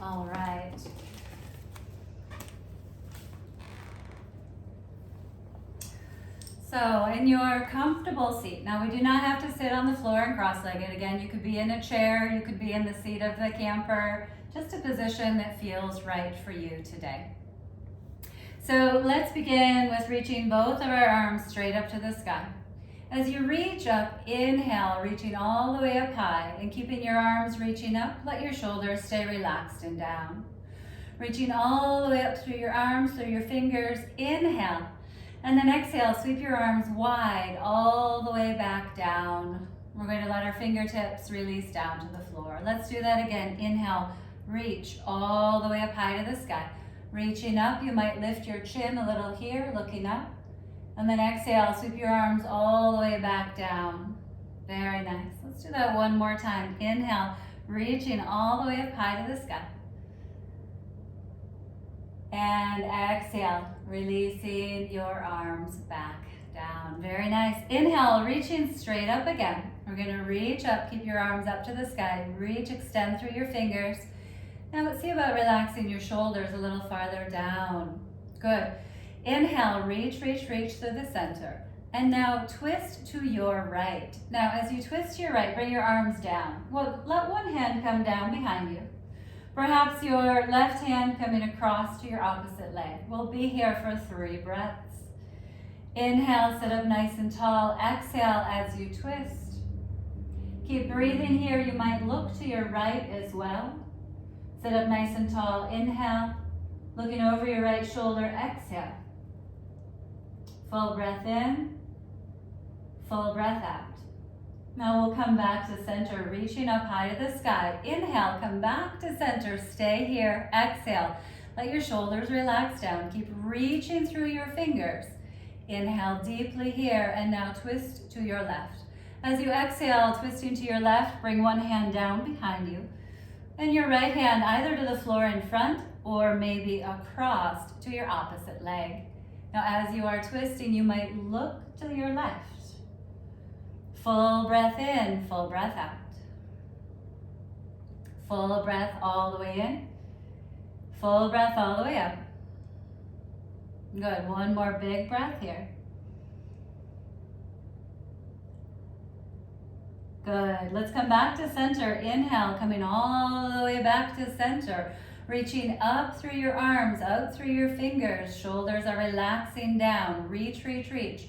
All right. So in your comfortable seat, now we do not have to sit on the floor and cross-legged. Again, you could be in a chair, you could be in the seat of the camper, just a position that feels right for you today. So let's begin with reaching both of our arms straight up to the sky. As you reach up, inhale, reaching all the way up high and keeping your arms reaching up, let your shoulders stay relaxed and down. Reaching all the way up through your arms, through your fingers, inhale. And then exhale, sweep your arms wide all the way back down. We're going to let our fingertips release down to the floor. Let's do that again. Inhale, reach all the way up high to the sky. Reaching up, you might lift your chin a little here, looking up. And then exhale, sweep your arms all the way back down. Very nice. Let's do that one more time. Inhale, reaching all the way up high to the sky. And exhale, releasing your arms back down. Very nice. Inhale, reaching straight up again. We're going to reach up, keep your arms up to the sky. Reach, extend through your fingers. Now let's see about relaxing your shoulders a little farther down. Good. Inhale, reach, reach, reach through the center. And now twist to your right. Now as you twist to your right, bring your arms down. Well, let one hand come down behind you. Perhaps your left hand coming across to your opposite leg. We'll be here for 3 breaths. Inhale, sit up nice and tall. Exhale as you twist. Keep breathing here. You might look to your right as well. Sit up nice and tall. Inhale, looking over your right shoulder. Exhale. Full breath in, full breath out. Now we'll come back to center, reaching up high to the sky. Inhale, come back to center, stay here. Exhale, let your shoulders relax down. Keep reaching through your fingers. Inhale deeply here, and now twist to your left. As you exhale, twisting to your left, bring one hand down behind you, and your right hand either to the floor in front or maybe across to your opposite leg. Now as you are twisting, you might look to your left. Full breath in, full breath out. Full breath all the way in. Full breath all the way up. Good, one more big breath here. Good, let's come back to center. Inhale, coming all the way back to center. Reaching up through your arms, out through your fingers. Shoulders are relaxing down. Reach, reach, reach.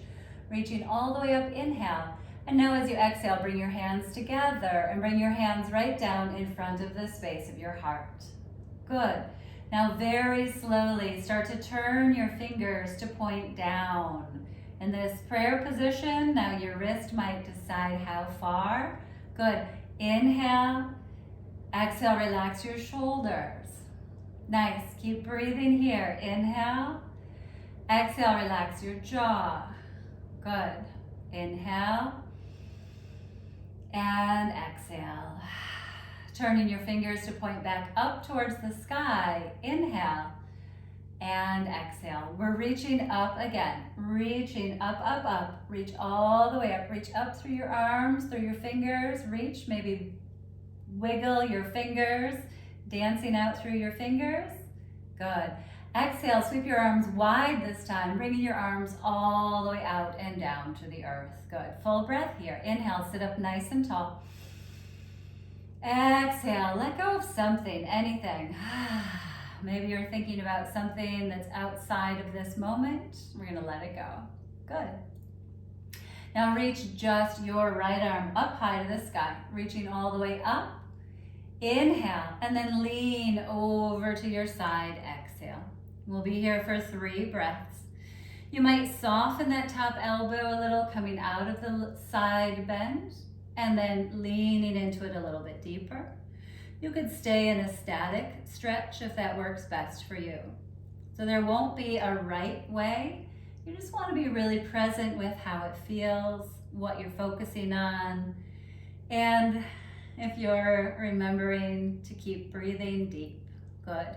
Reaching all the way up, inhale. And now as you exhale, bring your hands together and bring your hands right down in front of the space of your heart. Good. Now very slowly start to turn your fingers to point down. In this prayer position, now your wrist might decide how far. Good. Inhale. Exhale, relax your shoulders. Nice. Keep breathing here. Inhale. Exhale, relax your jaw. Good. Inhale. And exhale. Turning your fingers to point back up towards the sky. Inhale and exhale. We're reaching up again. Reaching up, up, up. Reach all the way up. Reach up through your arms, through your fingers. Reach, maybe wiggle your fingers, dancing out through your fingers. Good. Exhale, sweep your arms wide this time, bringing your arms all the way out and down to the earth. Good. Full breath here. Inhale, sit up nice and tall. Exhale, let go of something, anything. Maybe you're thinking about something that's outside of this moment. We're going to let it go. Good. Now reach just your right arm up high to the sky, reaching all the way up. Inhale, and then lean over to your side. Exhale. We'll be here for 3 breaths. You might soften that top elbow a little, coming out of the side bend, and then leaning into it a little bit deeper. You could stay in a static stretch if that works best for you. So there won't be a right way. You just want to be really present with how it feels, what you're focusing on, and if you're remembering to keep breathing deep. Good.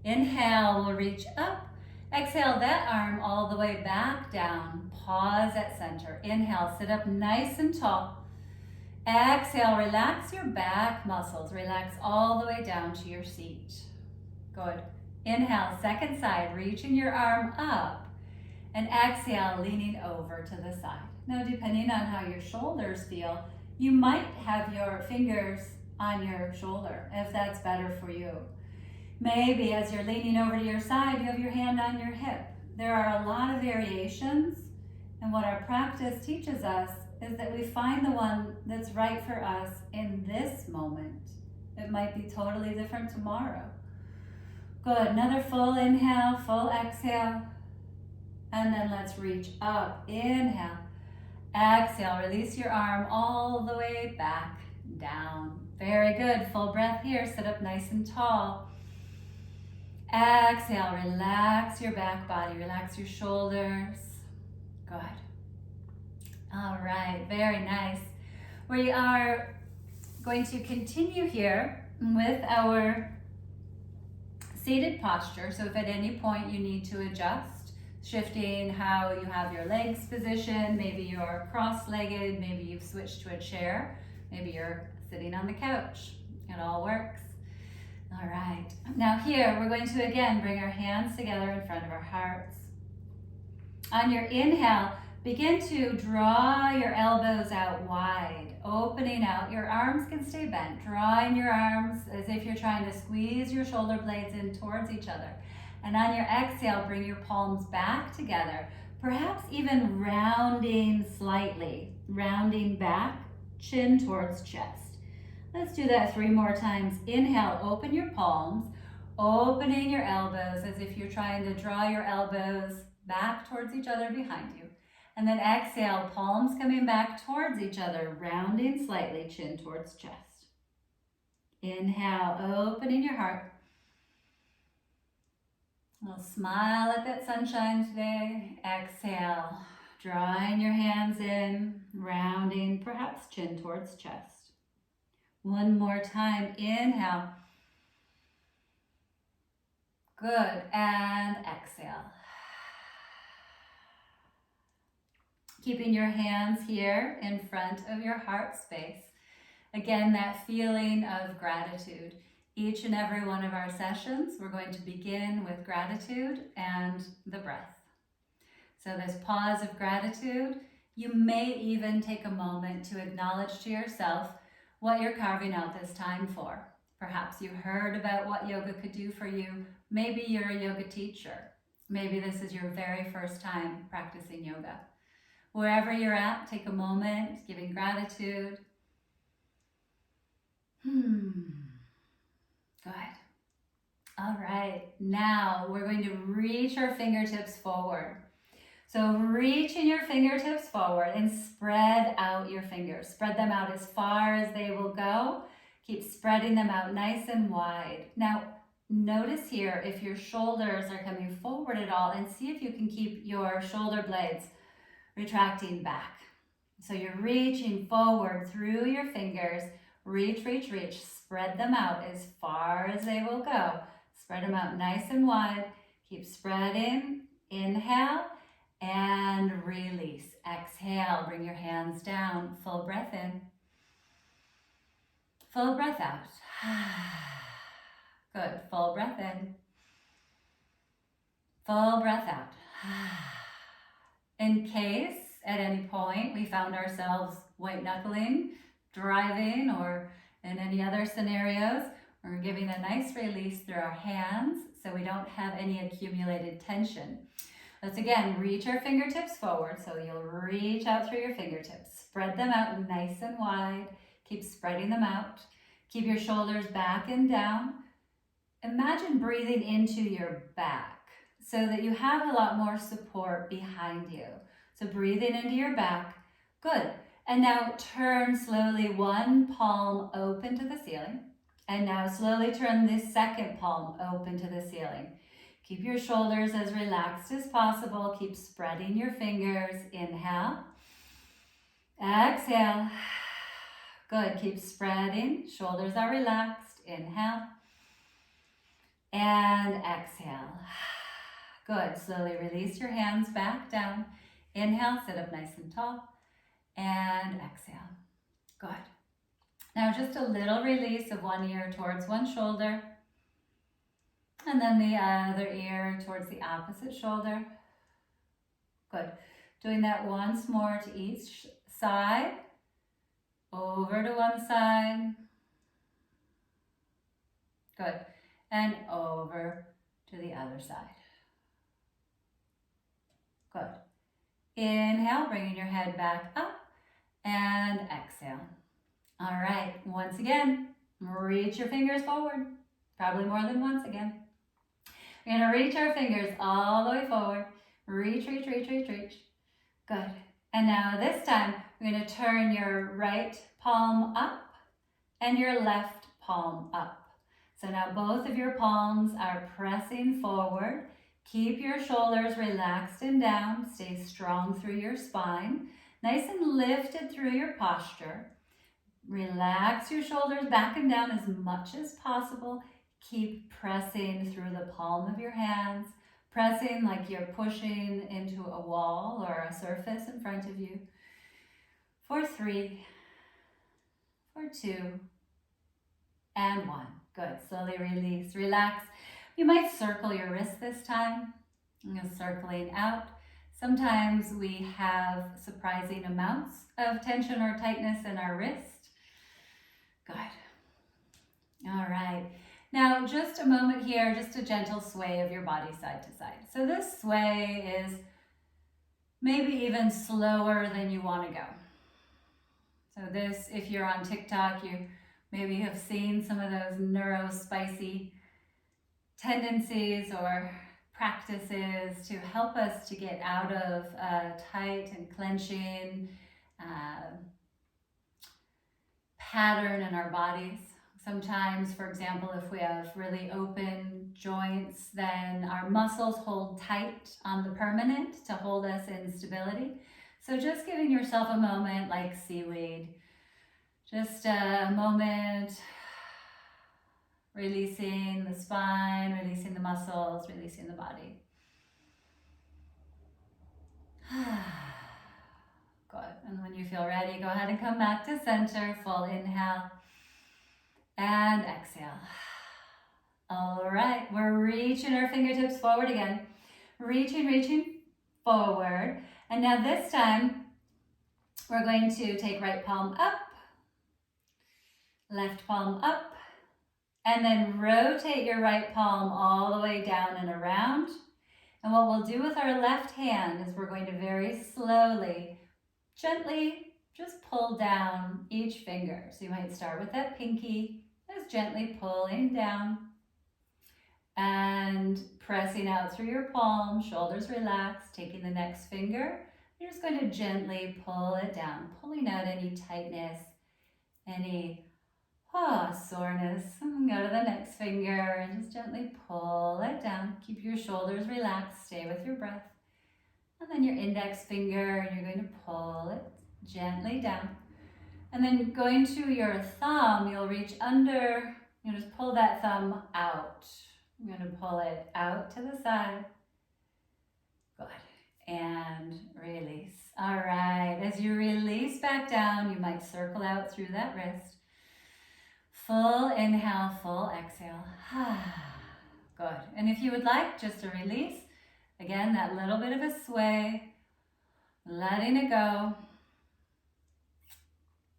Inhale, we'll reach up. Exhale that arm all the way back down. Pause at center. Inhale, sit up nice and tall. Exhale, relax your back muscles. Relax all the way down to your seat. Good. Inhale, second side, reaching your arm up. And exhale, leaning over to the side. Now, depending on how your shoulders feel, you might have your fingers on your shoulder, if that's better for you. Maybe as you're leaning over to your side, you have your hand on your hip. There are a lot of variations, and what our practice teaches us is that we find the one that's right for us in this moment. It might be totally different tomorrow. Good, another full inhale, full exhale. And then let's reach up. Inhale. Exhale. Release your arm all the way back down. Very good. Full breath here. Sit up nice and tall. Exhale. Relax your back body. Relax your shoulders. Good. All right. Very nice. We are going to continue here with our seated posture. So if at any point you need to adjust, shifting how you have your legs positioned, maybe you're cross-legged, maybe you've switched to a chair, maybe you're sitting on the couch. It all works. All right, now here we're going to again bring our hands together in front of our hearts. On your inhale, begin to draw your elbows out wide, opening out. Your arms can stay bent, drawing your arms as if you're trying to squeeze your shoulder blades in towards each other. And on your exhale, bring your palms back together, perhaps even rounding slightly, rounding back, chin towards chest. Let's do that 3 more times. Inhale, open your palms, opening your elbows as if you're trying to draw your elbows back towards each other behind you. And then exhale, palms coming back towards each other, rounding slightly, chin towards chest. Inhale, opening your heart. We'll smile at that sunshine today. Exhale, drawing your hands in, rounding, perhaps chin towards chest. 1 more time. Inhale. Good. And exhale. Keeping your hands here in front of your heart space. Again, that feeling of gratitude. Each and every one of our sessions, we're going to begin with gratitude and the breath. So this pause of gratitude, you may even take a moment to acknowledge to yourself what you're carving out this time for. Perhaps you heard about what yoga could do for you. Maybe you're a yoga teacher. Maybe this is your very first time practicing yoga. Wherever you're at, take a moment, giving gratitude. Good. All right, now we're going to reach our fingertips forward. So reaching your fingertips forward and spread out your fingers. Spread them out as far as they will go. Keep spreading them out nice and wide. Now, notice here if your shoulders are coming forward at all, and see if you can keep your shoulder blades retracting back. So you're reaching forward through your fingers. Reach, reach, reach. Spread them out as far as they will go. Spread them out nice and wide. Keep spreading. Inhale and release. Exhale. Bring your hands down. Full breath in. Full breath out. Good. Full breath in. Full breath out. In case at any point we found ourselves white knuckling, driving, or in any other scenarios, we're giving a nice release through our hands so we don't have any accumulated tension. Let's again reach our fingertips forward. So you'll reach out through your fingertips. Spread them out nice and wide. Keep spreading them out. Keep your shoulders back and down. Imagine breathing into your back so that you have a lot more support behind you. So breathing into your back. Good. And now turn slowly one palm open to the ceiling. And now slowly turn this second palm open to the ceiling. Keep your shoulders as relaxed as possible. Keep spreading your fingers. Inhale. Exhale. Good. Keep spreading. Shoulders are relaxed. Inhale. And exhale. Good. Slowly release your hands back down. Inhale. Sit up nice and tall. And exhale. Good. Now just a little release of one ear towards one shoulder. And then the other ear towards the opposite shoulder. Good. Doing that once more to each side. Over to one side. Good. And over to the other side. Good. Inhale, bringing your head back up. And exhale. All right, once again, reach your fingers forward. Probably more than once again. We're gonna reach our fingers all the way forward. Reach, reach, reach, reach, reach. Good. And now this time, we're gonna turn your right palm up and your left palm up. So now both of your palms are pressing forward. Keep your shoulders relaxed and down. Stay strong through your spine. Nice and lifted through your posture. Relax your shoulders back and down as much as possible. Keep pressing through the palm of your hands. Pressing like you're pushing into a wall or a surface in front of you. For 3, for 2, and 1. Good. Slowly release, relax. You might circle your wrist this time. Circling out. Sometimes we have surprising amounts of tension or tightness in our wrist. Good. All right. Now, just a moment here, just a gentle sway of your body side to side. So this sway is maybe even slower than you want to go. So this, if you're on TikTok, you maybe have seen some of those neuro-spicy tendencies or practices to help us to get out of tight and clenching pattern in our bodies. Sometimes, for example, if we have really open joints, then our muscles hold tight on the permanent to hold us in stability. So just giving yourself a moment like seaweed, just a moment, releasing the spine, releasing the muscles, releasing the body. Good. And when you feel ready, go ahead and come back to center. Full inhale and exhale. All right, we're reaching our fingertips forward again. Reaching, reaching forward. And now this time, we're going to take right palm up, left palm up, and then rotate your right palm all the way down and around. And what we'll do with our left hand is we're going to very slowly, gently just pull down each finger. So you might start with that pinky, just gently pulling down and pressing out through your palm, shoulders relaxed, taking the next finger. You're just going to gently pull it down, pulling out any tightness, any soreness. Go to the next finger and just gently pull it down. Keep your shoulders relaxed, stay with your breath. And then your index finger, and you're going to pull it gently down. And then going to your thumb, you'll reach under, you just pull that thumb out. I'm going to pull it out to the side. Good. And release. All right. As you release back down, you might circle out through that wrist. Full inhale, full exhale. Good. And if you would like, just a release. Again, that little bit of a sway. Letting it go.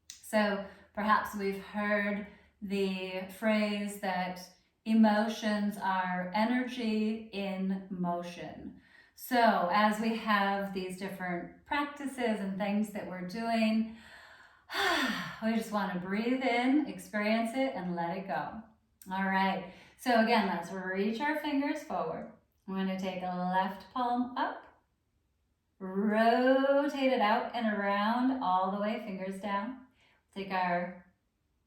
So perhaps we've heard the phrase that emotions are energy in motion. So as we have these different practices and things that we're doing, we just want to breathe in, experience it, and let it go. All right. So again, let's reach our fingers forward. I'm going to take a left palm up, rotate it out and around all the way, fingers down. Take our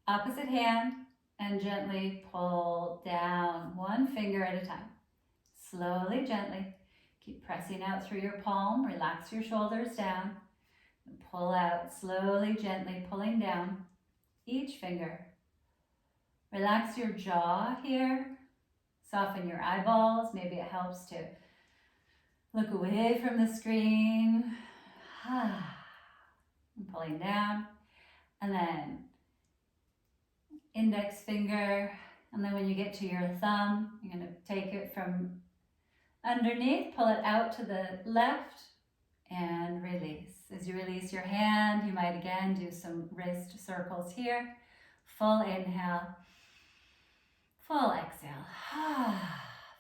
opposite hand and gently pull down, one finger at a time. Slowly, gently. Keep pressing out through your palm. Relax your shoulders down. And pull out, slowly, gently pulling down each finger. Relax your jaw here. Soften your eyeballs. Maybe it helps to look away from the screen. And pulling down. And then index finger And then when you get to your thumb, you're going to take it from underneath, pull it out to the left, and release. As you release your hand, you might again do some wrist circles here. Full inhale, full exhale.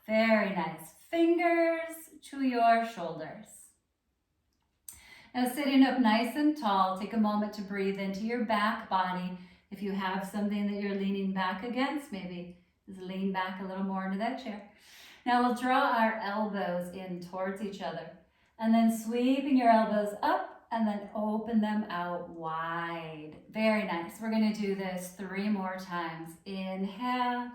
Very nice. Fingers to your shoulders. Now sitting up nice and tall, take a moment to breathe into your back body. If you have something that you're leaning back against, maybe just lean back a little more into that chair. Now we'll draw our elbows in towards each other, and then sweeping your elbows up and then open them out wide. Very nice. We're going to do this 3 more times. Inhale,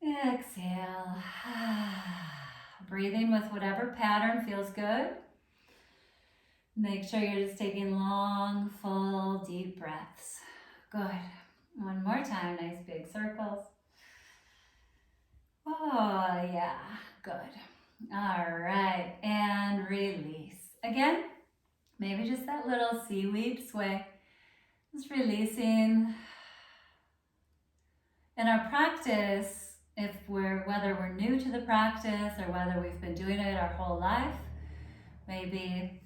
exhale. Breathing with whatever pattern feels good. Make sure you're just taking long, full, deep breaths. Good. One more time. Nice big circles. Oh, yeah. Good. All right. And release. Again, maybe just that little seaweed sway. Just releasing. In our practice, whether we're new to the practice or whether we've been doing it our whole life, maybe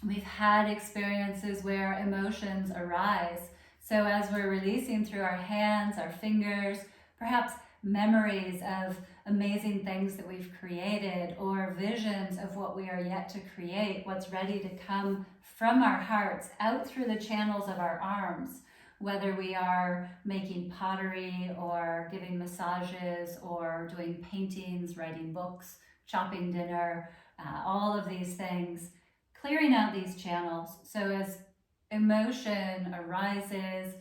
we've had experiences where emotions arise. So as we're releasing through our hands, our fingers, perhaps memories of amazing things that we've created or visions of what we are yet to create, what's ready to come from our hearts out through the channels of our arms, whether we are making pottery or giving massages or doing paintings, writing books, chopping dinner, all of these things. Clearing out these channels. So as emotion arises,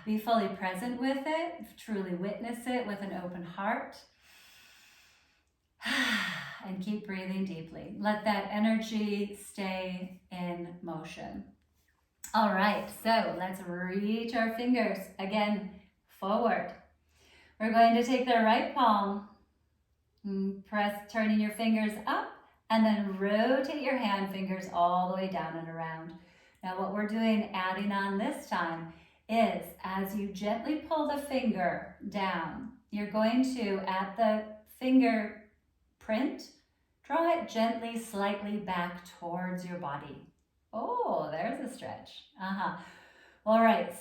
be fully present with it, truly witness it with an open heart, and keep breathing deeply. Let that energy stay in motion. All right, so let's reach our fingers again forward. We're going to take the right palm, turning your fingers up, and then rotate your hand fingers all the way down and around. Now what we're doing, adding on this time, is as you gently pull the finger down, you're going to, at the finger print, draw it gently, slightly back towards your body. Oh, there's a stretch. All right,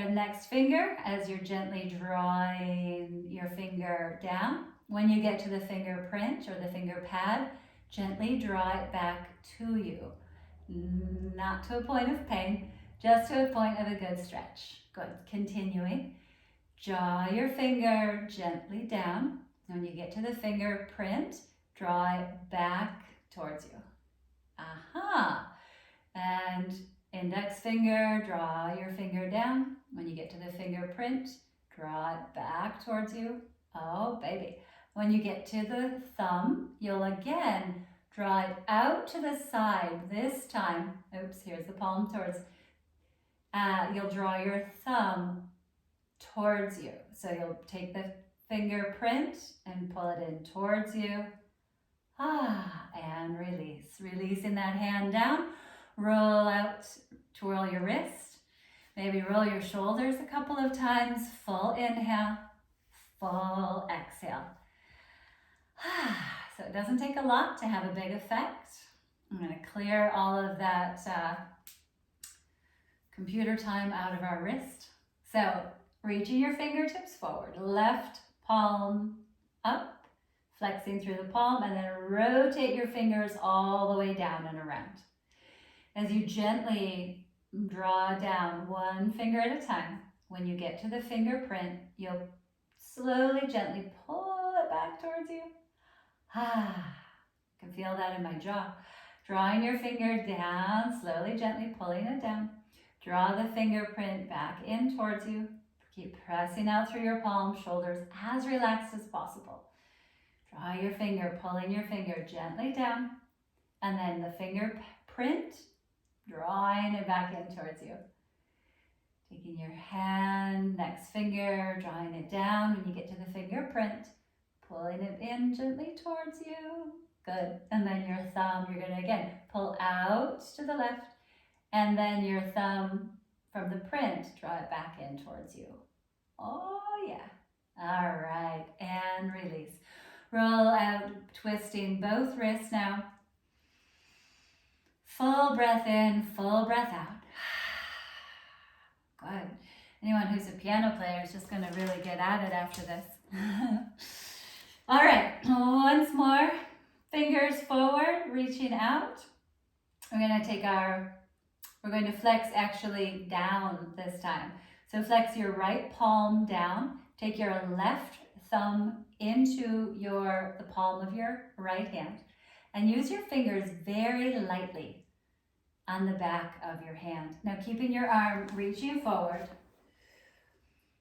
next finger, as you're gently drawing your finger down. When you get to the fingerprint or the finger pad, gently draw it back to you. Not to a point of pain, just to a point of a good stretch. Good. Continuing. Draw your finger gently down. When you get to the fingerprint, draw it back towards you. And index finger, draw your finger down. When you get to the fingerprint, draw it back towards you. Oh, baby. When you get to the thumb, you'll again draw it out to the side. This time, oops, here's the palm towards, you'll draw your thumb towards you. So you'll take the fingerprint and pull it in towards you. And release. Releasing that hand down. Roll out, twirl your wrist. Maybe roll your shoulders a couple of times. Full inhale, full exhale. So it doesn't take a lot to have a big effect. I'm going to clear all of that computer time out of our wrist. So reaching your fingertips forward, left palm up, flexing through the palm, and then rotate your fingers all the way down and around. As you gently draw down one finger at a time, when you get to the fingerprint, you'll slowly, gently pull it back towards you. I can feel that in my jaw. Drawing your finger down, slowly, gently pulling it down. Draw the fingerprint back in towards you. Keep pressing out through your palm, shoulders as relaxed as possible. Draw your finger, pulling your finger gently down, and then the fingerprint, drawing it back in towards you. Taking your hand, next finger, drawing it down. When you get to the fingerprint, pulling it in gently towards you. Good. And then your thumb, you're going to again pull out to the left, and then your thumb from the print, draw it back in towards you. Oh yeah. All right, and release. Roll out, twisting both wrists now. Full breath in, full breath out. Good. Anyone who's a piano player is just going to really get at it after this. All right, once more. Fingers forward, reaching out. We're going to flex actually down this time. So flex your right palm down. Take your left thumb into the palm of your right hand and use your fingers very lightly on the back of your hand. Now keeping your arm reaching forward.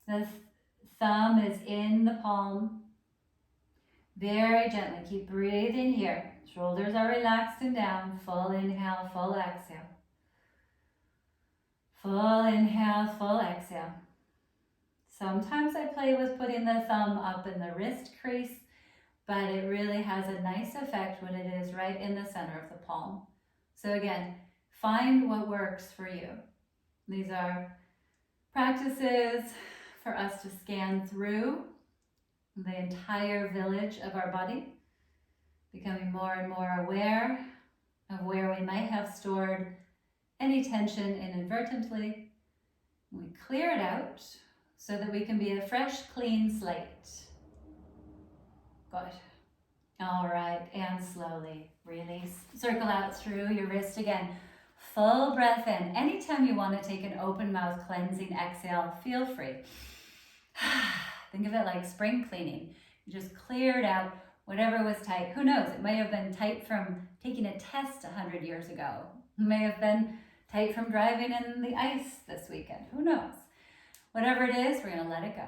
The thumb is in the palm. Very gently, keep breathing here. Shoulders are relaxed and down. Full inhale, full exhale. Full inhale, full exhale. Sometimes I play with putting the thumb up in the wrist crease, but it really has a nice effect when it is right in the center of the palm. So again, find what works for you. These are practices for us to scan through the entire village of our body, becoming more and more aware of where we might have stored any tension inadvertently. We clear it out so that we can be a fresh, clean slate. Good. All right, and slowly release. Circle out through your wrist again. Full breath in. Anytime you want to take an open mouth cleansing exhale, feel free. Think of it like spring cleaning. You just cleared out whatever was tight. Who knows? It may have been tight from taking a test 100 years ago. It may have been tight from driving in the ice this weekend. Who knows? Whatever it is, we're going to let it go.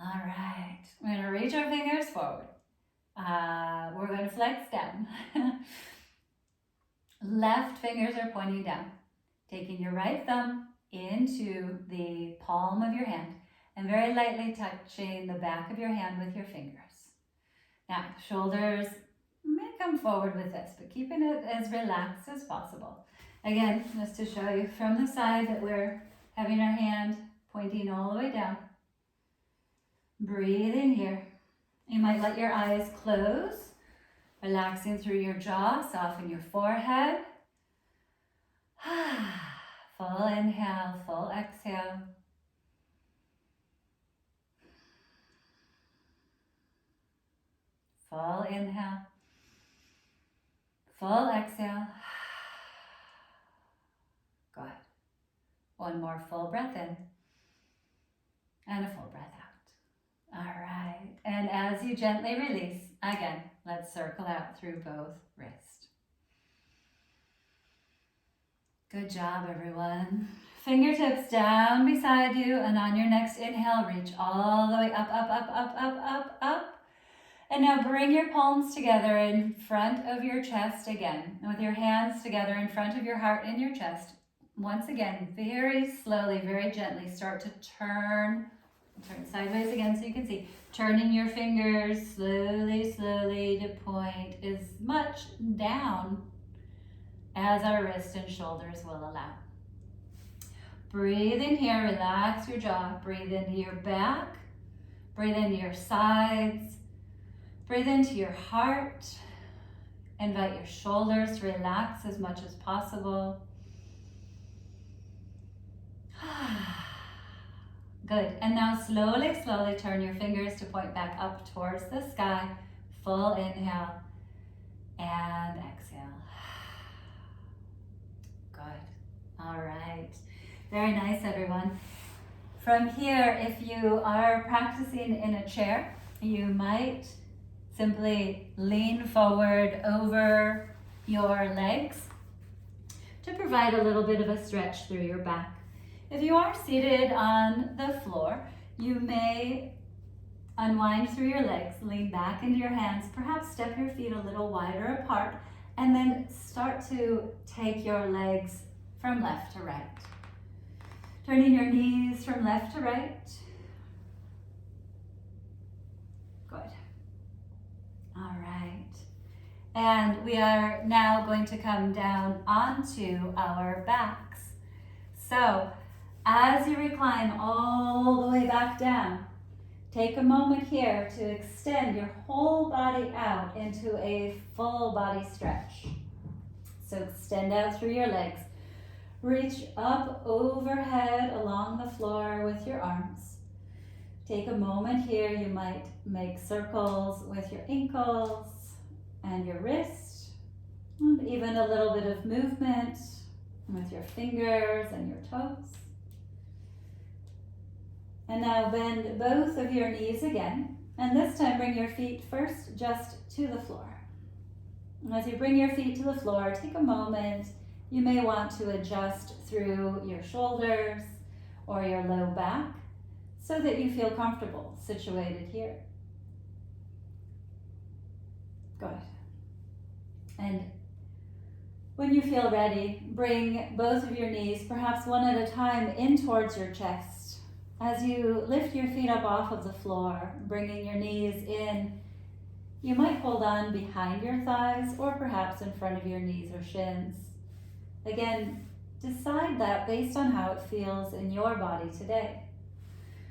All right. We're going to reach our fingers forward. We're going to flex down. Left fingers are pointing down. Taking your right thumb into the palm of your hand and very lightly touching the back of your hand with your fingers. Now, shoulders may come forward with this, but keeping it as relaxed as possible. Again, just to show you from the side that we're having our hand pointing all the way down. Breathe in here. You might let your eyes close, relaxing through your jaw, soften your forehead. Full inhale, full exhale. Full inhale, full exhale. Good. One more full breath in and a full breath out. All right. And as you gently release, again, let's circle out through both wrists. Good job, everyone. Fingertips down beside you, and on your next inhale, reach all the way up, up, up, up, up, up, up. And now bring your palms together in front of your chest again, with your hands together in front of your heart and your chest. Once again, very slowly, very gently, start to turn sideways again so you can see. Turning your fingers slowly, slowly to point as much down as our wrists and shoulders will allow. Breathe in here, relax your jaw. Breathe into your back. Breathe into your sides. Breathe into your heart. Invite your shoulders to relax as much as possible. Good. And now slowly, slowly turn your fingers to point back up towards the sky. Full inhale and exhale. Good. All right. Very nice, everyone. From here, if you are practicing in a chair, you might simply lean forward over your legs to provide a little bit of a stretch through your back. If you are seated on the floor, you may unwind through your legs, lean back into your hands, perhaps step your feet a little wider apart, and then start to take your legs from left to right. Turning your knees from left to right. Good. All right. And we are now going to come down onto our backs. So As you recline all the way back down, take a moment here to extend your whole body out into a full body stretch. So extend out through your legs. Reach up overhead along the floor with your arms. Take a moment here. You might make circles with your ankles and your wrist, and even a little bit of movement with your fingers and your toes. And now bend both of your knees again, and this time bring your feet first just to the floor. And as you bring your feet to the floor, take a moment. You may want to adjust through your shoulders or your low back so that you feel comfortable situated here. Good. And when you feel ready, bring both of your knees, perhaps one at a time, in towards your chest. As you lift your feet up off of the floor, bringing your knees in, you might hold on behind your thighs or perhaps in front of your knees or shins. Again, decide that based on how it feels in your body today.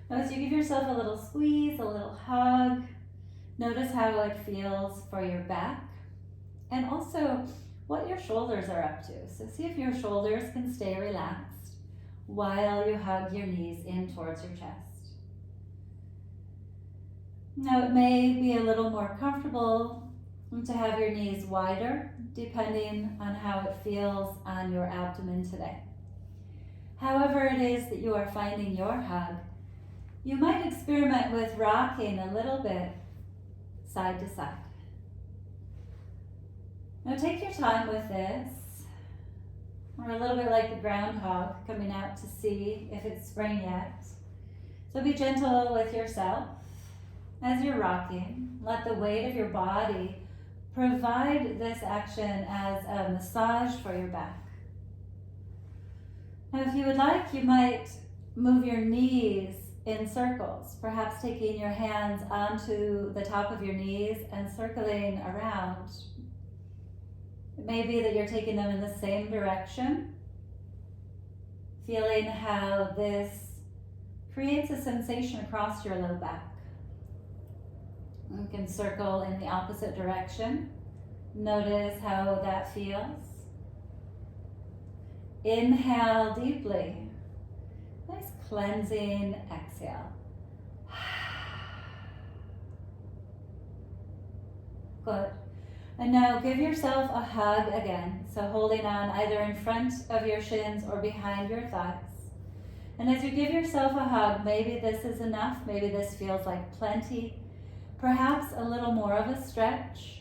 Now, as you give yourself a little squeeze, a little hug, notice how it feels for your back and also what your shoulders are up to. So see if your shoulders can stay relaxed while you hug your knees in towards your chest. Now, it may be a little more comfortable to have your knees wider, depending on how it feels on your abdomen today. However it is that you are finding your hug, you might experiment with rocking a little bit side to side. Now take your time with this. Or a little bit like the groundhog coming out to see if it's spring yet. So be gentle with yourself as you're rocking. Let the weight of your body provide this action as a massage for your back. Now, if you would like, you might move your knees in circles, perhaps taking your hands onto the top of your knees and circling around. It may be that you're taking them in the same direction, feeling how this creates a sensation across your low back. You can circle in the opposite direction. Notice how that feels. Inhale deeply. Nice cleansing exhale. Good. And now give yourself a hug again. So holding on either in front of your shins or behind your thighs. And as you give yourself a hug, maybe this is enough. Maybe this feels like plenty. Perhaps a little more of a stretch.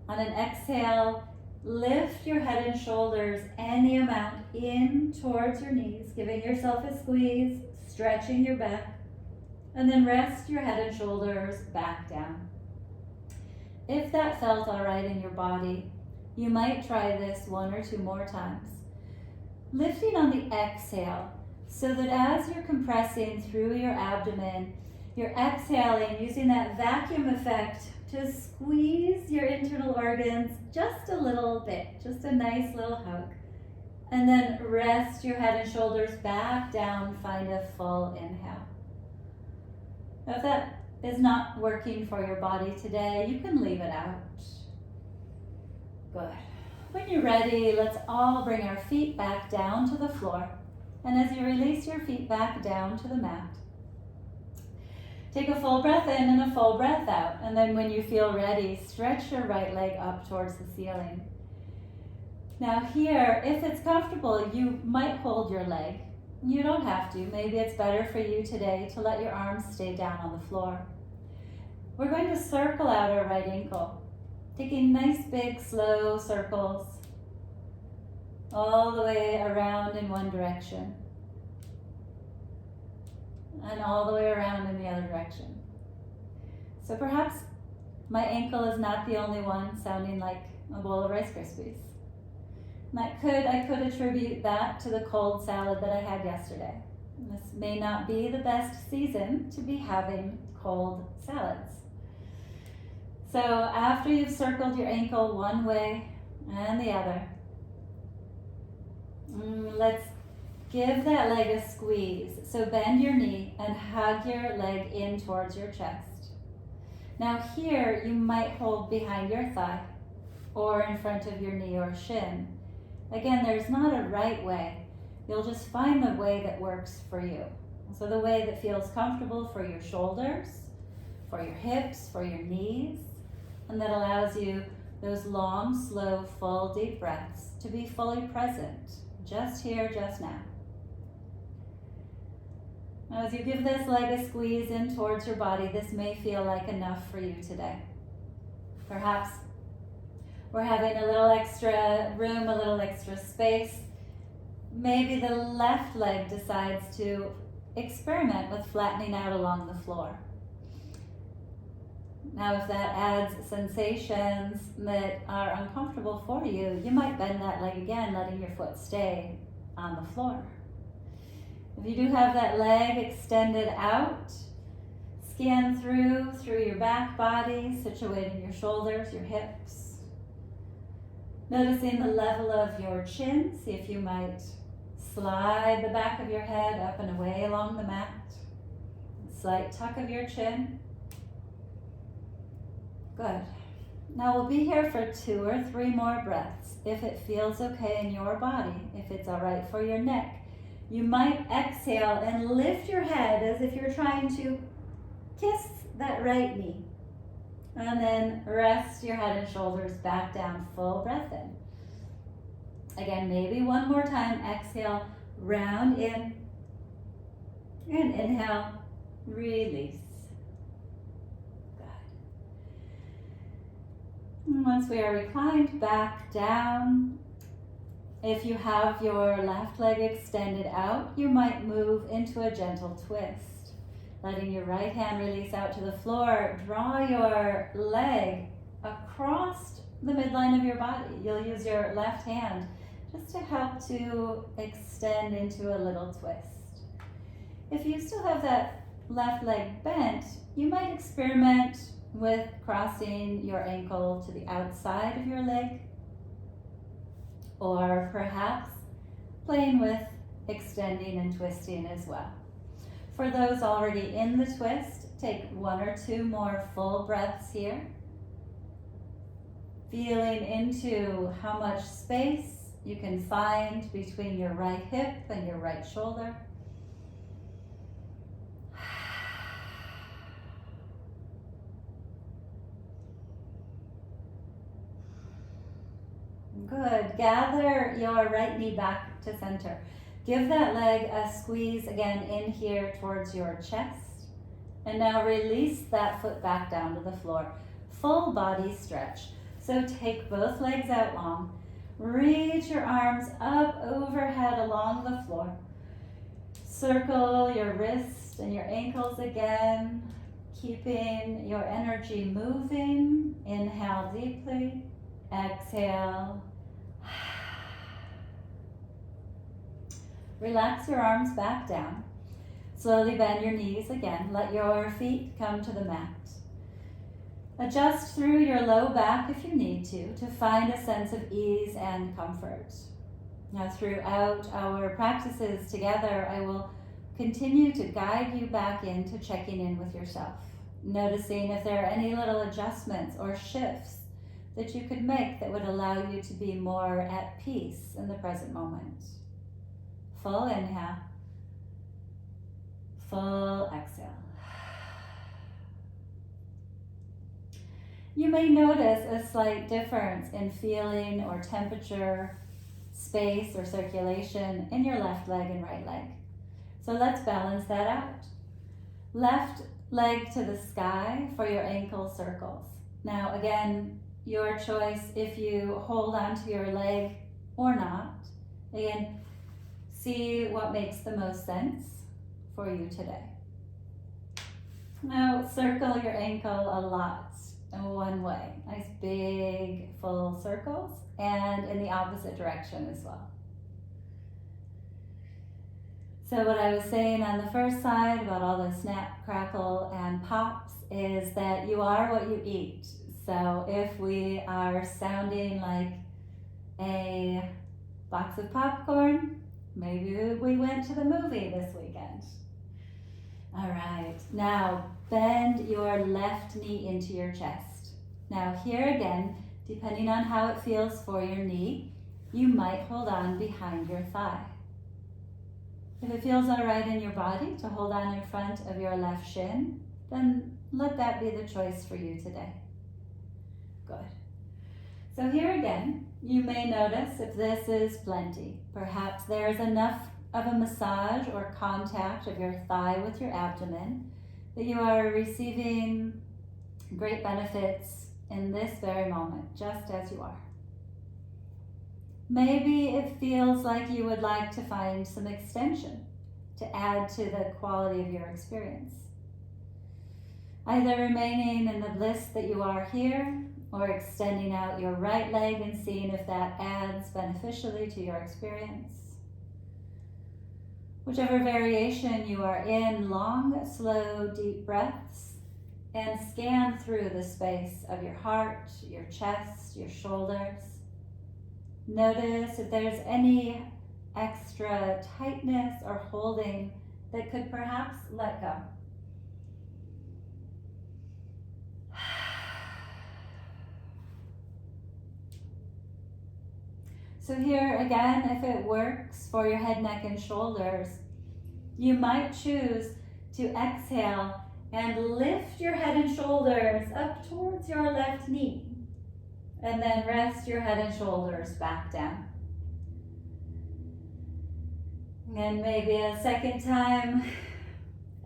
On an exhale, lift your head and shoulders any amount in towards your knees, giving yourself a squeeze, stretching your back, and then rest your head and shoulders back down. If that felt all right in your body, you might try this one or two more times. Lifting on the exhale, so that as you're compressing through your abdomen, you're exhaling, using that vacuum effect to squeeze your internal organs just a little bit, just a nice little hug. And then rest your head and shoulders back down, find a full inhale. Now, if that is not working for your body today, you can leave it out. Good. When you're ready, let's all bring our feet back down to the floor. And as you release your feet back down to the mat, take a full breath in and a full breath out. And then when you feel ready, stretch your right leg up towards the ceiling. Now here, if it's comfortable, you might hold your leg. You don't have to. Maybe it's better for you today to let your arms stay down on the floor. We're going to circle out our right ankle, taking nice big slow circles all the way around in one direction and all the way around in the other direction. So perhaps my ankle is not the only one sounding like a bowl of Rice Krispies. And I could attribute that to the cold salad that I had yesterday. This may not be the best season to be having cold salads. So after you've circled your ankle one way and the other, let's Give that leg a squeeze. So bend your knee and hug your leg in towards your chest. Now here you might hold behind your thigh or in front of your knee or shin. Again, there's not a right way. You'll just find the way that works for you. So the way that feels comfortable for your shoulders, for your hips, for your knees, and that allows you those long, slow, full, deep breaths to be fully present, just here, just now. Now, as you give this leg a squeeze in towards your body, this may feel like enough for you today. Perhaps we're having a little extra room, a little extra space. Maybe the left leg decides to experiment with flattening out along the floor. Now, if that adds sensations that are uncomfortable for you, you might bend that leg again, letting your foot stay on the floor. If you do have that leg extended out, scan through your back body, situating your shoulders, your hips. Noticing the level of your chin. See if you might slide the back of your head up and away along the mat. Slight tuck of your chin. Good. Now we'll be here for 2 or 3 more breaths. If it feels okay in your body, if it's all right for your neck, you might exhale and lift your head as if you're trying to kiss that right knee. And then rest your head and shoulders back down, full breath in. Again, maybe one more time, exhale, round in, and inhale, release. Good. And once we are reclined back down, if you have your left leg extended out, you might move into a gentle twist. Letting your right hand release out to the floor, draw your leg across the midline of your body. You'll use your left hand just to help to extend into a little twist. If you still have that left leg bent, you might experiment with crossing your ankle to the outside of your leg, or perhaps playing with extending and twisting as well. For those already in the twist, take 1 or 2 more full breaths here. Feeling into how much space you can find between your right hip and your right shoulder. Good. Gather your right knee back to center. Give that leg a squeeze again in here towards your chest. And now release that foot back down to the floor. Full body stretch. So take both legs out long. Reach your arms up overhead along the floor. Circle your wrists and your ankles again, keeping your energy moving. Inhale deeply. Exhale. Relax your arms back down. Slowly bend your knees again. Let your feet come to the mat. Adjust through your low back if you need to find a sense of ease and comfort. Now, throughout our practices together, I will continue to guide you back into checking in with yourself, noticing if there are any little adjustments or shifts that you could make that would allow you to be more at peace in the present moment. Full inhale, full exhale. You may notice a slight difference in feeling or temperature, space or circulation in your left leg and right leg. So let's balance that out. Left leg to the sky for your ankle circles. Now again, your choice if you hold onto your leg or not. Again, see what makes the most sense for you today. Now circle your ankle a lot in one way. Nice big full circles, and in the opposite direction as well. So what I was saying on the first side about all the snap, crackle, and pops is that you are what you eat. So if we are sounding like a box of popcorn, Maybe we went to the movie this weekend. All right, now bend your left knee into your chest. Now here again, depending on how it feels for your knee, you might hold on behind your thigh. If it feels all right in your body to hold on in front of your left shin, then let that be the choice for you today. Good. So here again, you may notice if this is plenty. Perhaps there's enough of a massage or contact of your thigh with your abdomen that you are receiving great benefits in this very moment, just as you are. Maybe it feels like you would like to find some extension to add to the quality of your experience. Either remaining in the bliss that you are here, or extending out your right leg and seeing if that adds beneficially to your experience. Whichever variation you are in, long, slow, deep breaths, and scan through the space of your heart, your chest, your shoulders. Notice if there's any extra tightness or holding that could perhaps let go. So here again, if it works for your head, neck, and shoulders, you might choose to exhale and lift your head and shoulders up towards your left knee. And then rest your head and shoulders back down. And maybe a second time,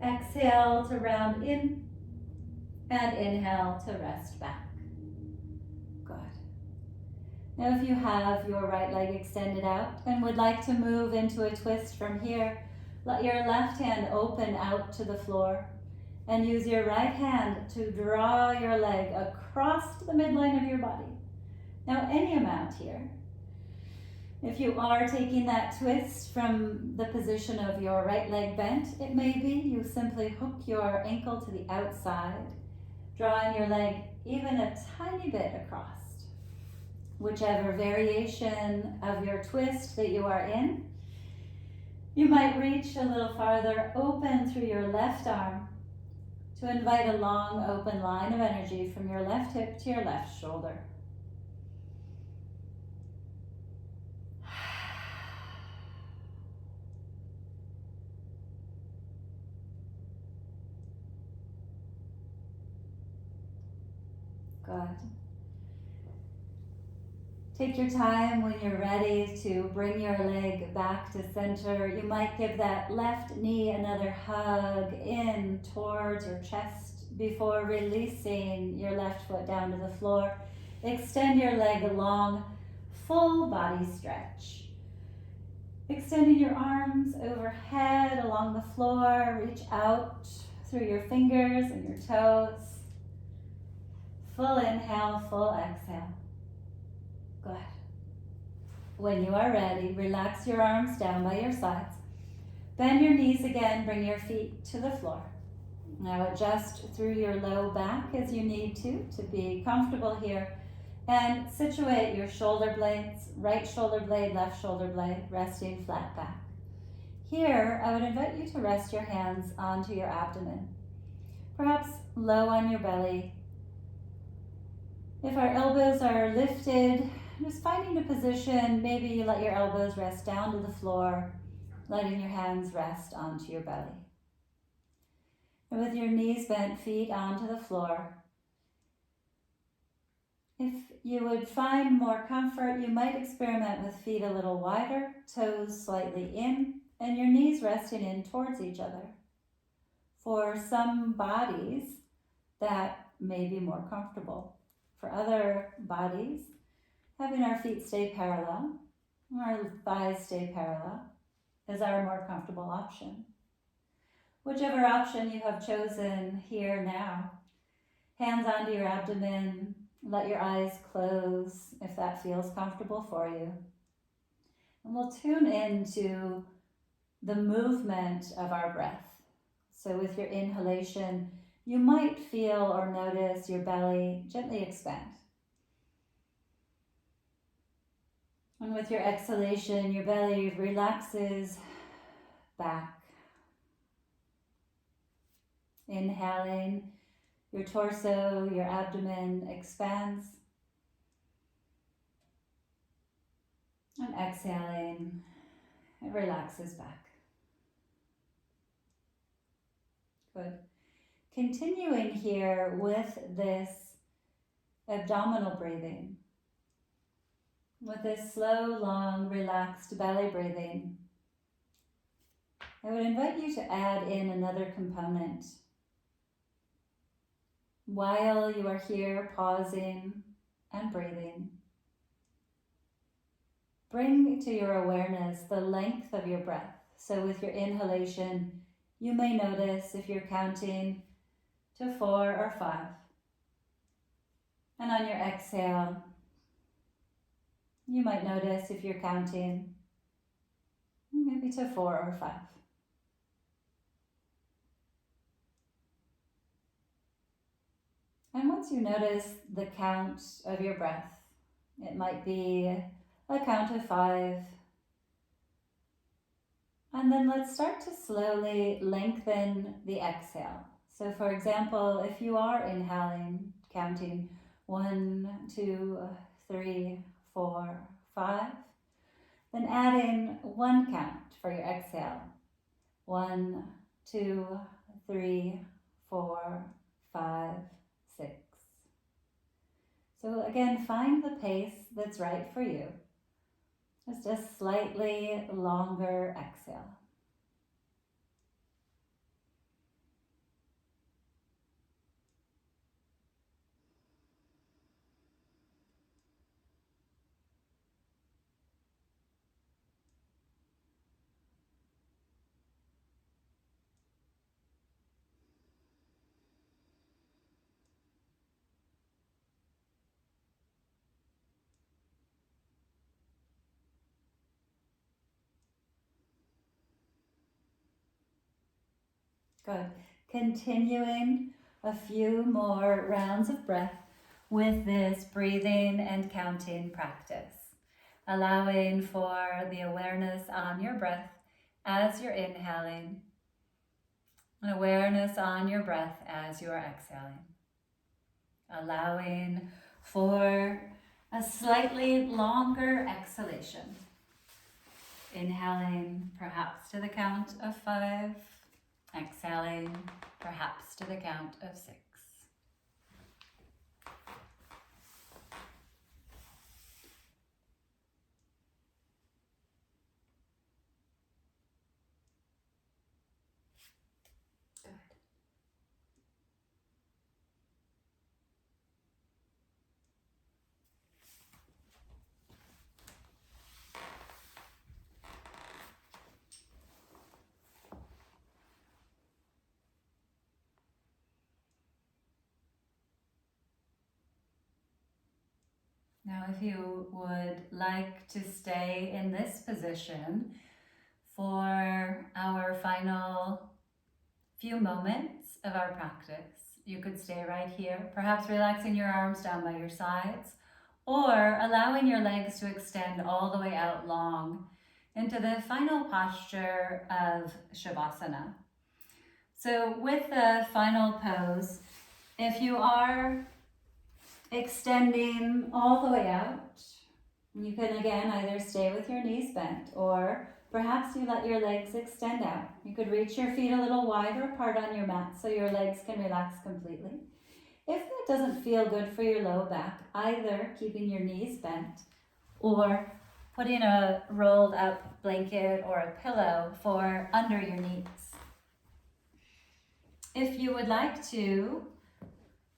exhale to round in and inhale to rest back. Good. Now if you have your right leg extended out and would like to move into a twist from here, let your left hand open out to the floor and use your right hand to draw your leg across the midline of your body. Now any amount here. If you are taking that twist from the position of your right leg bent, it may be you simply hook your ankle to the outside, drawing your leg even a tiny bit across. Whichever variation of your twist that you are in, you might reach a little farther open through your left arm to invite a long open line of energy from your left hip to your left shoulder. Good. Take your time when you're ready to bring your leg back to center. You might give that left knee another hug in towards your chest before releasing your left foot down to the floor. Extend your leg long, full body stretch. Extending your arms overhead along the floor. Reach out through your fingers and your toes. Full inhale, full exhale. Good. When you are ready, relax your arms down by your sides. Bend your knees again, bring your feet to the floor. Now adjust through your low back as you need to be comfortable here. And situate your shoulder blades, right shoulder blade, left shoulder blade, resting flat back. Here, I would invite you to rest your hands onto your abdomen, perhaps low on your belly. If our elbows are lifted, just finding a position, maybe you let your elbows rest down to the floor, letting your hands rest onto your belly. And with your knees bent, feet onto the floor, if you would find more comfort, you might experiment with feet a little wider, toes slightly in, and your knees resting in towards each other. For some bodies, that may be more comfortable. For other bodies, having our feet stay parallel, our thighs stay parallel, is our more comfortable option. Whichever option you have chosen here now, hands onto your abdomen, let your eyes close if that feels comfortable for you. And we'll tune into the movement of our breath. So with your inhalation, you might feel or notice your belly gently expand. And with your exhalation, your belly relaxes back. Inhaling, your torso, your abdomen expands. And exhaling, it relaxes back. Good. Continuing here with this abdominal breathing, with this slow, long, relaxed belly breathing, I would invite you to add in another component. While you are here pausing and breathing, bring to your awareness the length of your breath. So with your inhalation, you may notice if you're counting to 4 or 5. And on your exhale, you might notice if you're counting maybe to 4 or 5. And once you notice the count of your breath, it might be a count of 5. And then let's start to slowly lengthen the exhale. So for example, if you are inhaling, counting 1, 2, 3, 4, 5, then add in 1 count for your exhale. 1, 2, 3, 4, 5, 6. So again, find the pace that's right for you. Just a slightly longer exhale. Good. Continuing a few more rounds of breath with this breathing and counting practice. Allowing for the awareness on your breath as you're inhaling, and awareness on your breath as you are exhaling. Allowing for a slightly longer exhalation. Inhaling perhaps to the count of 5. Exhaling, perhaps to the count of 6. Good. Now, if you would like to stay in this position for our final few moments of our practice, you could stay right here, perhaps relaxing your arms down by your sides, or allowing your legs to extend all the way out long into the final posture of Shavasana. So with the final pose, if you are extending all the way out, you can again either stay with your knees bent, or perhaps you let your legs extend out. You could reach your feet a little wider apart on your mat so your legs can relax completely. If that doesn't feel good for your low back, either keeping your knees bent or putting a rolled up blanket or a pillow for under your knees. If you would like to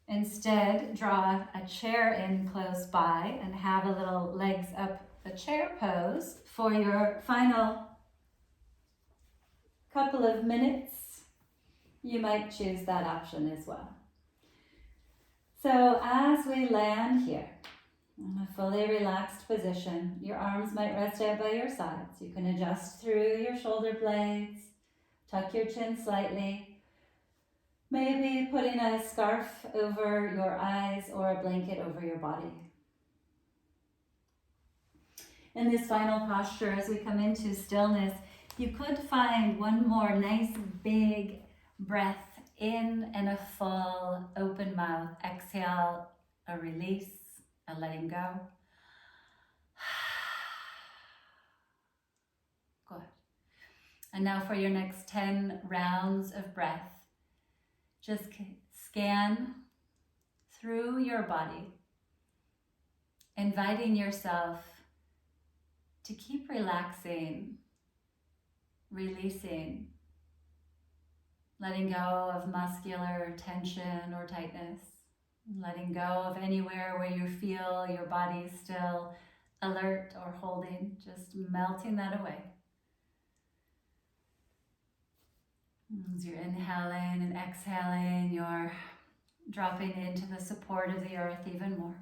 instead draw a chair in close by and have a little legs up the chair pose for your final couple of minutes, you might choose that option as well. So as we land here in a fully relaxed position, your arms might rest out by your sides. You can adjust through your shoulder blades, tuck your chin slightly, maybe putting a scarf over your eyes or a blanket over your body. In this final posture, as we come into stillness, you could find one more nice big breath in and a full open mouth. Exhale, a release, a letting go. Good. And now for your next 10 rounds of breath, just scan through your body, inviting yourself to keep relaxing, releasing, letting go of muscular tension or tightness, letting go of anywhere where you feel your body still alert or holding, just melting that away. As you're inhaling and exhaling, you're dropping into the support of the earth even more.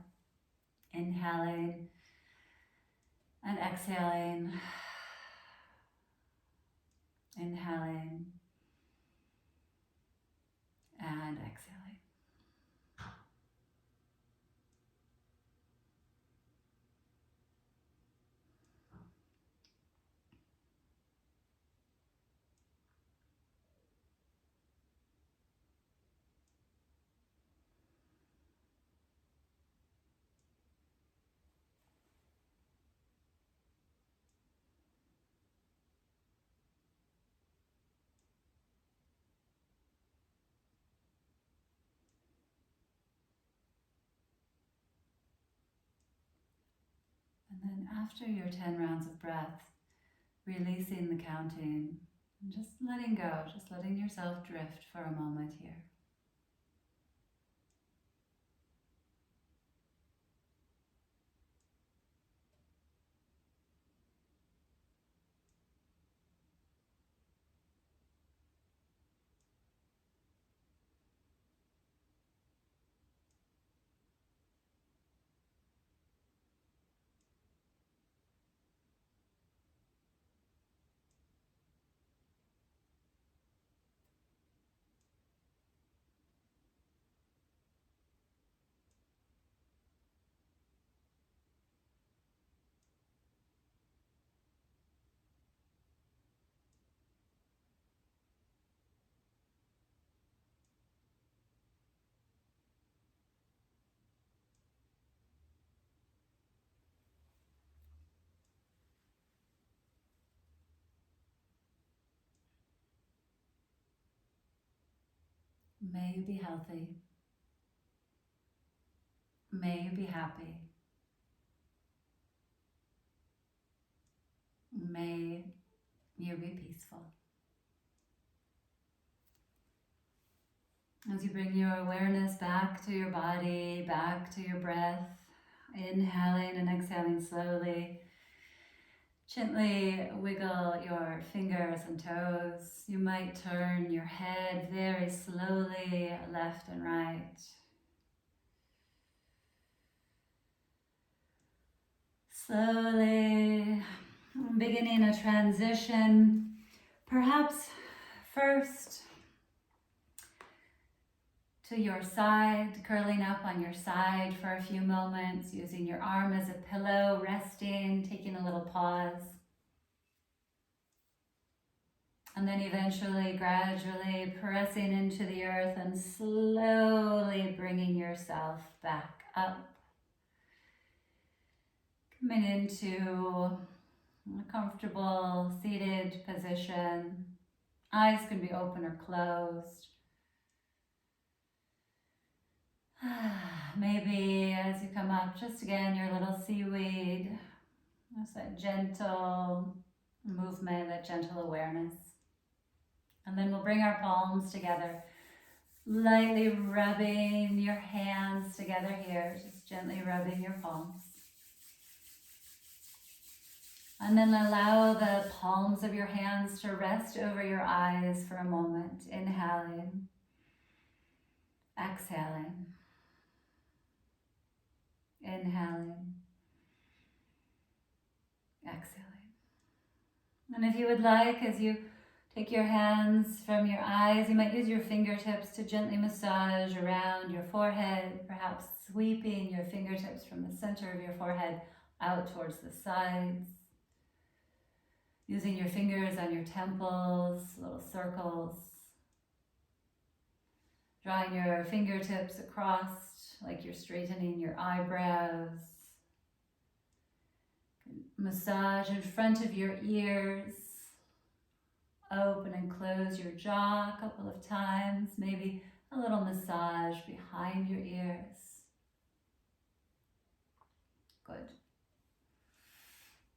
Inhaling and exhaling. Inhaling and exhaling. And then after your 10 rounds of breath, releasing the counting, and just letting go, just letting yourself drift for a moment here. May you be healthy. May you be happy. May you be peaceful. As you bring your awareness back to your body, back to your breath, inhaling and exhaling slowly, gently wiggle your fingers and toes. You might turn your head very slowly left and right. Slowly beginning a transition, perhaps first to your side, curling up on your side for a few moments, using your arm as a pillow, resting, taking a little pause. And then eventually, gradually pressing into the earth and slowly bringing yourself back up. Coming into a comfortable seated position. Eyes can be open or closed. Maybe as you come up, just again, your little seaweed. Just that gentle movement, that gentle awareness. And then we'll bring our palms together, lightly rubbing your hands together here, just gently rubbing your palms. And then allow the palms of your hands to rest over your eyes for a moment. Inhaling, exhaling, inhaling, exhaling. And if you would like, as you take your hands from your eyes, you might use your fingertips to gently massage around your forehead, perhaps sweeping your fingertips from the center of your forehead out towards the sides. Using your fingers on your temples, little circles. Drawing your fingertips across like you're straightening your eyebrows. Massage in front of your ears. Open and close your jaw a couple of times. Maybe a little massage behind your ears. Good.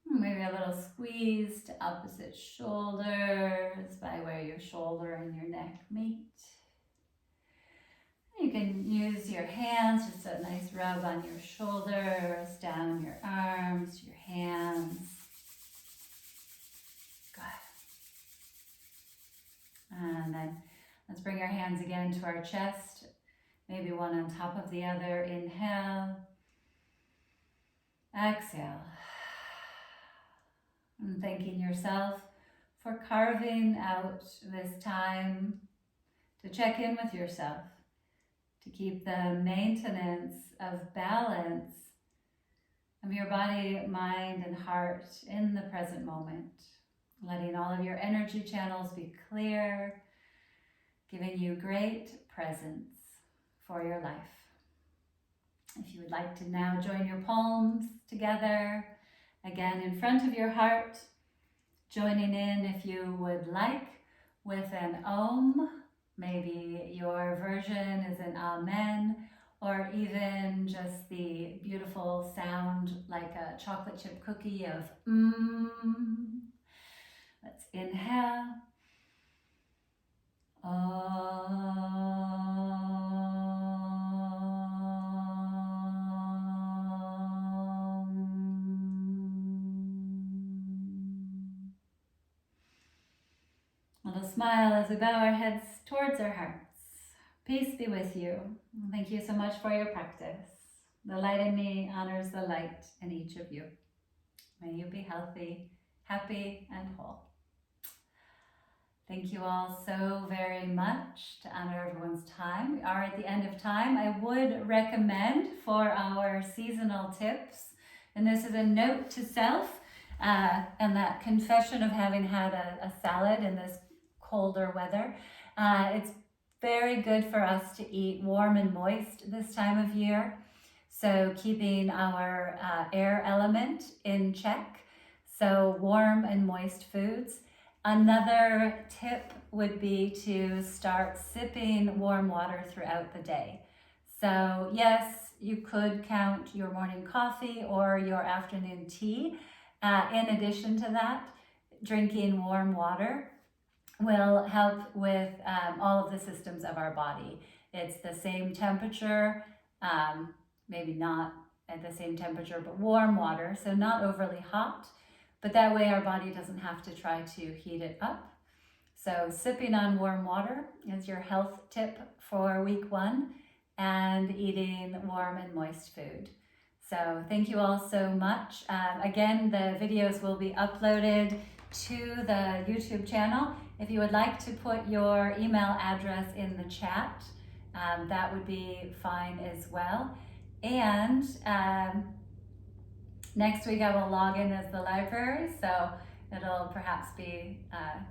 Maybe a little squeeze to opposite shoulders by where your shoulder and your neck meet. You can use your hands, just a nice rub on your shoulders, down your arms, your hands. Good. And then let's bring our hands again to our chest, maybe one on top of the other. Inhale. Exhale. And thanking yourself for carving out this time to check in with yourself, to keep the maintenance of balance of your body, mind, and heart in the present moment. Letting all of your energy channels be clear, giving you great presence for your life. If you would like to now join your palms together, again in front of your heart, joining in if you would like with an Om. Maybe your version is an Amen, or even just the beautiful sound like a chocolate chip cookie of Let's inhale. A little smile as we bow our heads towards our hearts. Peace be with you. Thank you so much for your practice. The light in me honors the light in each of you. May you be healthy, happy, and whole. Thank you all so very much to honor everyone's time. We are at the end of time. I would recommend for our seasonal tips, and this is a note to self, and that confession of having had a salad in this colder weather. It's very good for us to eat warm and moist this time of year. So keeping our air element in check. So warm and moist foods. Another tip would be to start sipping warm water throughout the day. So yes, you could count your morning coffee or your afternoon tea. In addition to that, drinking warm water will help with all of the systems of our body. It's the same temperature, maybe not at the same temperature, but warm water, so not overly hot. But that way our body doesn't have to try to heat it up. So sipping on warm water is your health tip for week 1, and eating warm and moist food. So thank you all so much. Again, the videos will be uploaded to the YouTube channel. If you would like to put your email address in the chat, that would be fine as well. And next week I will log in as the library, so it'll perhaps be a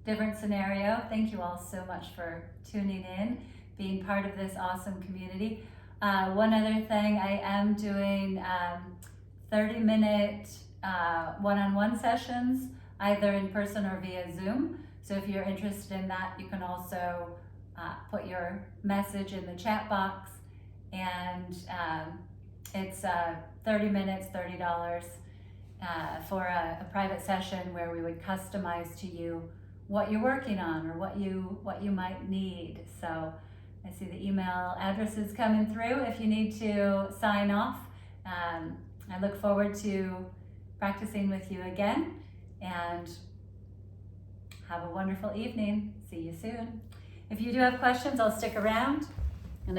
different scenario. Thank you all so much for tuning in, being part of this awesome community. One other thing, I am doing 30-minute one-on-one sessions, either in person or via Zoom. So if you're interested in that, you can also put your message in the chat box, and it's 30 minutes, $30 for a private session where we would customize to you what you're working on or what you might need. So I see the email addresses coming through if you need to sign off. I look forward to practicing with you again, and have a wonderful evening. See you soon. If you do have questions, I'll stick around, and